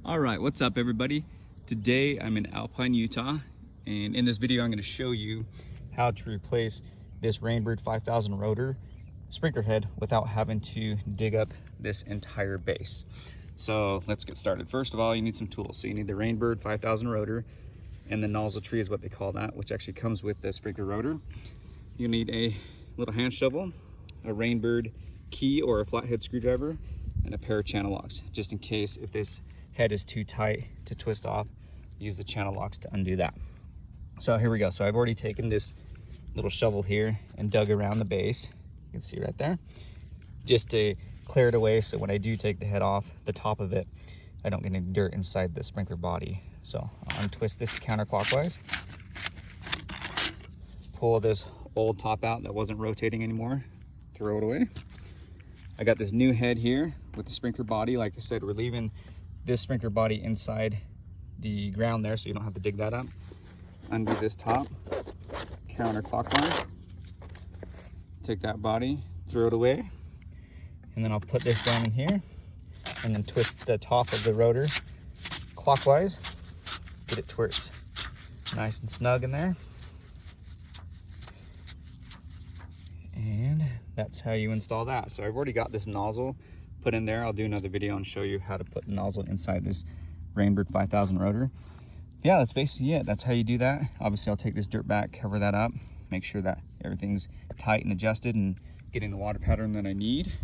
All right, what's up everybody? Today I'm in Alpine, Utah, and in this video I'm going to show you how to replace this Rainbird 5000 rotor sprinkler head without having to dig up this entire base. So let's get started. First of all, you need some tools. So you need the Rainbird 5000 rotor, and the nozzle tree is what they call that, which actually comes with the sprinkler rotor. You need a little hand shovel, a Rainbird key or a flathead screwdriver, and a pair of channel locks, just in case if this head is too tight to twist off, use the channel locks to undo that. So here we go. So I've already taken this little shovel here and dug around the base. You can see right there, just to clear it away so when I do take the head off, the top of it, I don't get any dirt inside the sprinkler body. So I'll untwist this counterclockwise, pull this old top out that wasn't rotating anymore, throw it away. I got this new head here with the sprinkler body. Like I said, we're leaving this sprinkler body inside the ground there so you don't have to dig that up. Undo this top, counterclockwise, take that body, throw it away, and then I'll put this down in here and then twist the top of the rotor clockwise, get it to where it's nice and snug in there. And that's how you install that. So I've already got this nozzle put in there. I'll do another video and show you how to put the nozzle inside this Rainbird 5000 rotor. Yeah, that's basically it. That's how you do that. Obviously I'll take this dirt back, cover that up, make sure that everything's tight and adjusted and getting the water pattern that I need.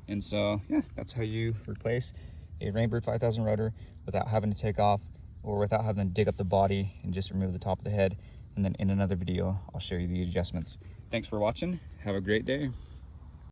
And so yeah, that's how you replace a Rainbird 5000 rotor without having to take off or without having to dig up the body and just remove the top of the head. And then in another video I'll show you the adjustments. Thanks for watching. Have a great day.